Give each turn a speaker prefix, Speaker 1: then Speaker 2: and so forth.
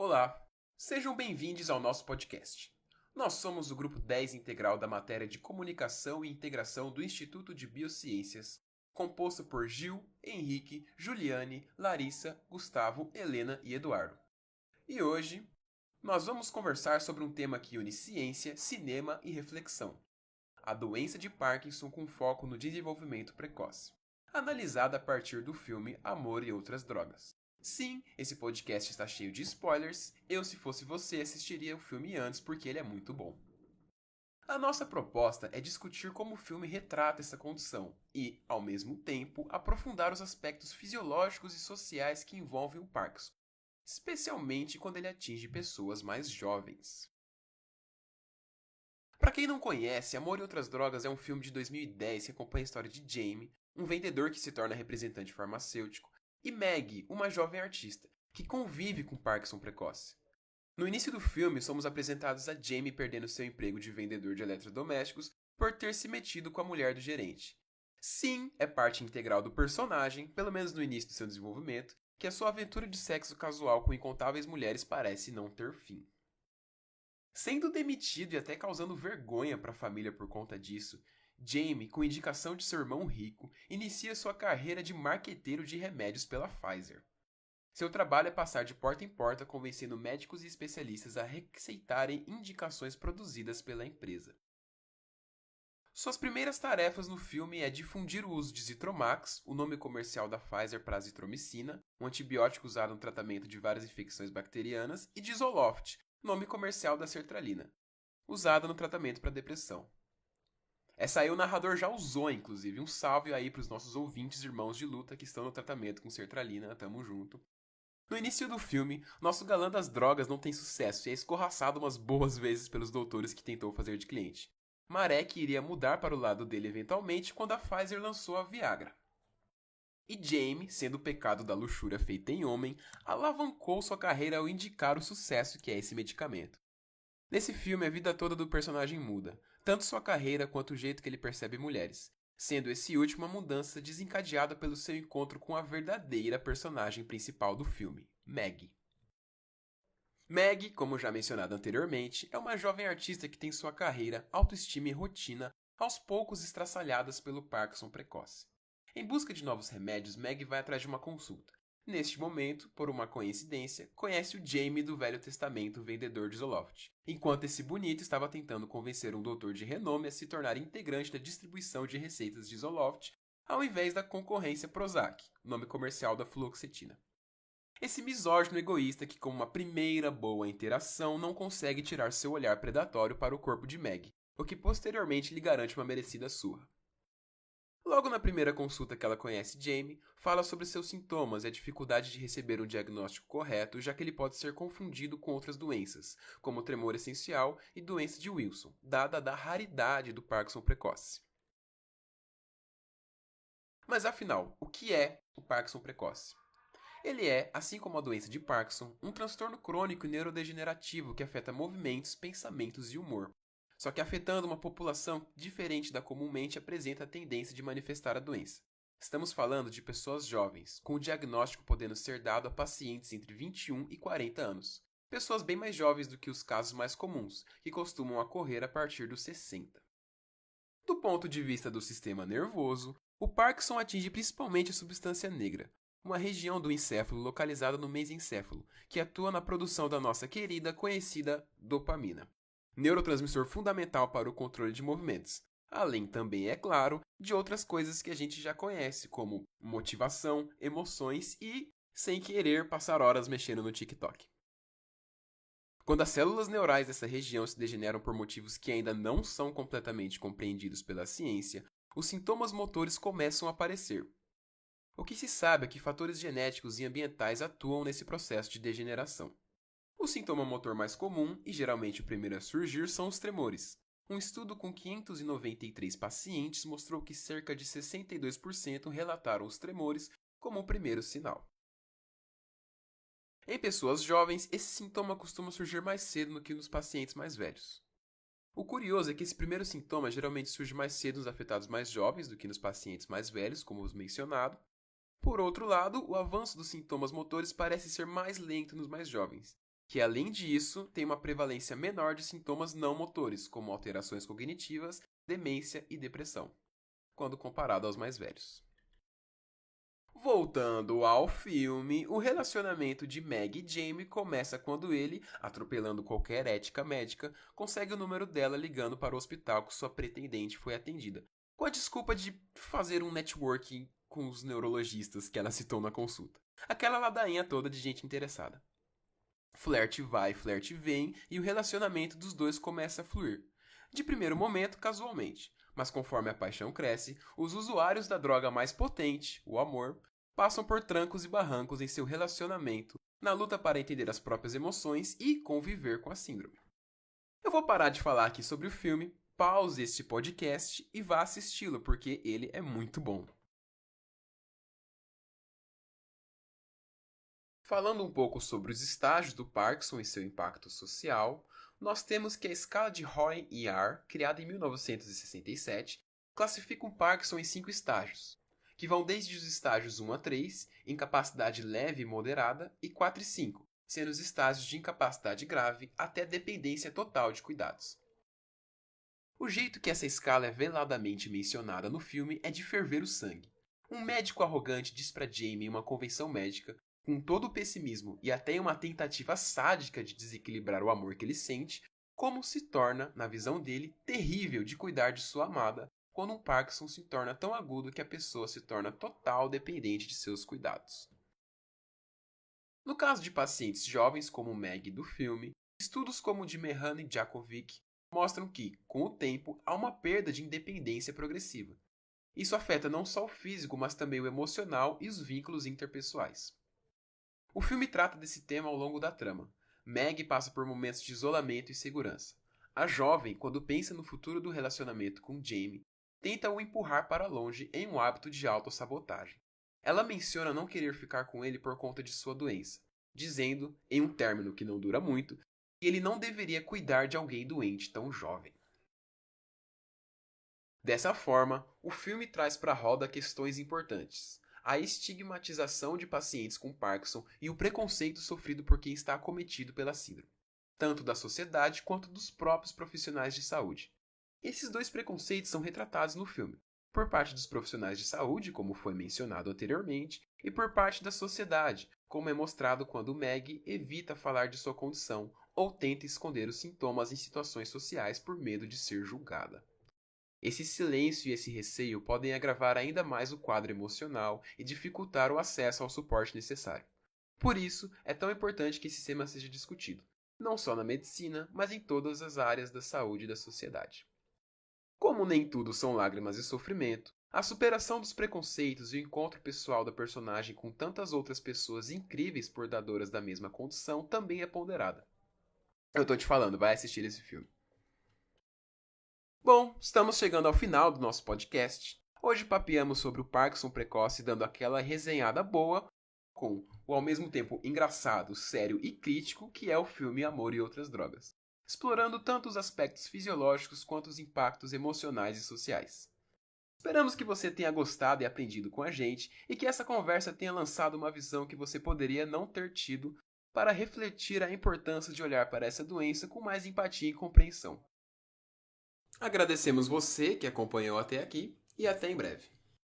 Speaker 1: Olá, sejam bem-vindos ao nosso podcast. Nós somos o grupo 10 integral da matéria de Comunicação e Integração do Instituto de Biociências, composto por Gil, Henrique, Juliane, Larissa, Gustavo, Helena e Eduardo. E hoje, nós vamos conversar sobre um tema que une ciência, cinema e reflexão: a doença de Parkinson com foco no desenvolvimento precoce, analisada a partir do filme Amor e Outras Drogas. Sim, esse podcast está cheio de spoilers. Eu, se fosse você, assistiria o filme antes porque ele é muito bom. A nossa proposta é discutir como o filme retrata essa condição e, ao mesmo tempo, aprofundar os aspectos fisiológicos e sociais que envolvem o Parkinson, especialmente quando ele atinge pessoas mais jovens. Para quem não conhece, Amor e Outras Drogas é um filme de 2010 que acompanha a história de Jamie, um vendedor que se torna representante farmacêutico, e Maggie, uma jovem artista, que convive com Parkinson precoce. No início do filme, somos apresentados a Jamie perdendo seu emprego de vendedor de eletrodomésticos por ter se metido com a mulher do gerente. Sim, é parte integral do personagem, pelo menos no início do seu desenvolvimento, que a sua aventura de sexo casual com incontáveis mulheres parece não ter fim. Sendo demitido e até causando vergonha para a família por conta disso, Jamie, com indicação de seu irmão rico, inicia sua carreira de marqueteiro de remédios pela Pfizer. Seu trabalho é passar de porta em porta convencendo médicos e especialistas a receitarem indicações produzidas pela empresa. Suas primeiras tarefas no filme é difundir o uso de Zithromax, o nome comercial da Pfizer para azitromicina, um antibiótico usado no tratamento de várias infecções bacterianas, e de Zoloft, nome comercial da sertralina, usada no tratamento para depressão. Essa aí o narrador já usou, inclusive. Um salve aí para os nossos ouvintes irmãos de luta que estão no tratamento com sertralina, tamo junto. No início do filme, nosso galã das drogas não tem sucesso e é escorraçado umas boas vezes pelos doutores que tentou fazer de cliente. Marek iria mudar para o lado dele eventualmente quando a Pfizer lançou a Viagra. E Jamie, sendo o pecado da luxúria feita em homem, alavancou sua carreira ao indicar o sucesso que é esse medicamento. Nesse filme, a vida toda do personagem muda, tanto sua carreira quanto o jeito que ele percebe mulheres, sendo esse último uma mudança desencadeada pelo seu encontro com a verdadeira personagem principal do filme, Maggie. Maggie, como já mencionado anteriormente, é uma jovem artista que tem sua carreira, autoestima e rotina aos poucos estraçalhadas pelo Parkinson precoce. Em busca de novos remédios, Maggie vai atrás de uma consulta. Neste momento, por uma coincidência, conhece o Jamie do Velho Testamento, vendedor de Zoloft, enquanto esse bonito estava tentando convencer um doutor de renome a se tornar integrante da distribuição de receitas de Zoloft, ao invés da concorrência Prozac, nome comercial da fluoxetina. Esse misógino egoísta que, como uma primeira boa interação, não consegue tirar seu olhar predatório para o corpo de Maggie, o que posteriormente lhe garante uma merecida surra. Logo na primeira consulta que ela conhece Jamie, fala sobre seus sintomas e a dificuldade de receber um diagnóstico correto, já que ele pode ser confundido com outras doenças, como tremor essencial e doença de Wilson, dada a raridade do Parkinson precoce. Mas afinal, o que é o Parkinson precoce? Ele é, assim como a doença de Parkinson, um transtorno crônico e neurodegenerativo que afeta movimentos, pensamentos e humor. Só que afetando uma população diferente da comumente apresenta a tendência de manifestar a doença. Estamos falando de pessoas jovens, com o diagnóstico podendo ser dado a pacientes entre 21 e 40 anos. Pessoas bem mais jovens do que os casos mais comuns, que costumam ocorrer a partir dos 60. Do ponto de vista do sistema nervoso, o Parkinson atinge principalmente a substância negra, uma região do encéfalo localizada no mesencéfalo, que atua na produção da nossa querida conhecida dopamina, neurotransmissor fundamental para o controle de movimentos, além também, é claro, de outras coisas que a gente já conhece, como motivação, emoções e, sem querer, passar horas mexendo no TikTok. Quando as células neurais dessa região se degeneram por motivos que ainda não são completamente compreendidos pela ciência, os sintomas motores começam a aparecer. O que se sabe é que fatores genéticos e ambientais atuam nesse processo de degeneração. O sintoma motor mais comum, e geralmente o primeiro a surgir, são os tremores. Um estudo com 593 pacientes mostrou que cerca de 62% relataram os tremores como o primeiro sinal. Em pessoas jovens, esse sintoma costuma surgir mais cedo do que nos pacientes mais velhos. O curioso é que esse primeiro sintoma geralmente surge mais cedo nos afetados mais jovens do que nos pacientes mais velhos, como os mencionado. Por outro lado, o avanço dos sintomas motores parece ser mais lento nos mais jovens. que além disso tem uma prevalência menor de sintomas não motores, como alterações cognitivas, demência e depressão, quando comparado aos mais velhos. Voltando ao filme, o relacionamento de Meg e Jamie começa quando ele, atropelando qualquer ética médica, consegue o número dela ligando para o hospital que sua pretendente foi atendida, com a desculpa de fazer um networking com os neurologistas que ela citou na consulta. Aquela ladainha toda de gente interessada. Flerte vai, flerte vem, e o relacionamento dos dois começa a fluir. De primeiro momento, casualmente, mas conforme a paixão cresce, os usuários da droga mais potente, o amor, passam por trancos e barrancos em seu relacionamento, na luta para entender as próprias emoções e conviver com a síndrome. Eu vou parar de falar aqui sobre o filme, pause este podcast e vá assisti-lo, porque ele é muito bom. Falando um pouco sobre os estágios do Parkinson e seu impacto social, nós temos que a escala de Hoehn-Yahr, criada em 1967, classifica o Parkinson em 5 estágios, que vão desde os estágios 1 a 3, incapacidade leve e moderada, e 4 e 5, sendo os estágios de incapacidade grave até dependência total de cuidados. O jeito que essa escala é veladamente mencionada no filme é de ferver o sangue. Um médico arrogante diz para Jamie em uma convenção médica, com todo o pessimismo e até uma tentativa sádica de desequilibrar o amor que ele sente, como se torna, na visão dele, terrível de cuidar de sua amada quando um Parkinson se torna tão agudo que a pessoa se torna total dependente de seus cuidados. No caso de pacientes jovens como Meg do filme, estudos como o de Mehan e Jakovic mostram que, com o tempo, há uma perda de independência progressiva. Isso afeta não só o físico, mas também o emocional e os vínculos interpessoais. O filme trata desse tema ao longo da trama. Meg passa por momentos de isolamento e segurança. A jovem, quando pensa no futuro do relacionamento com Jamie, tenta o empurrar para longe em um hábito de autossabotagem. Ela menciona não querer ficar com ele por conta de sua doença, dizendo, em um término que não dura muito, que ele não deveria cuidar de alguém doente tão jovem. Dessa forma, o filme traz para a roda questões importantes. A estigmatização de pacientes com Parkinson e o preconceito sofrido por quem está acometido pela síndrome, tanto da sociedade quanto dos próprios profissionais de saúde. Esses dois preconceitos são retratados no filme, por parte dos profissionais de saúde, como foi mencionado anteriormente, e por parte da sociedade, como é mostrado quando Meg evita falar de sua condição ou tenta esconder os sintomas em situações sociais por medo de ser julgada. Esse silêncio e esse receio podem agravar ainda mais o quadro emocional e dificultar o acesso ao suporte necessário. Por isso, é tão importante que esse tema seja discutido, não só na medicina, mas em todas as áreas da saúde e da sociedade. Como nem tudo são lágrimas e sofrimento, a superação dos preconceitos e o encontro pessoal da personagem com tantas outras pessoas incríveis portadoras da mesma condição também é ponderada. Eu tô te falando, vai assistir esse filme. Bom, estamos chegando ao final do nosso podcast. Hoje papeamos sobre o Parkinson precoce, dando aquela resenhada boa, com o ao mesmo tempo engraçado, sério e crítico que é o filme Amor e Outras Drogas, explorando tanto os aspectos fisiológicos quanto os impactos emocionais e sociais. Esperamos que você tenha gostado e aprendido com a gente e que essa conversa tenha lançado uma visão que você poderia não ter tido para refletir a importância de olhar para essa doença com mais empatia e compreensão. Agradecemos você que acompanhou até aqui e até em breve.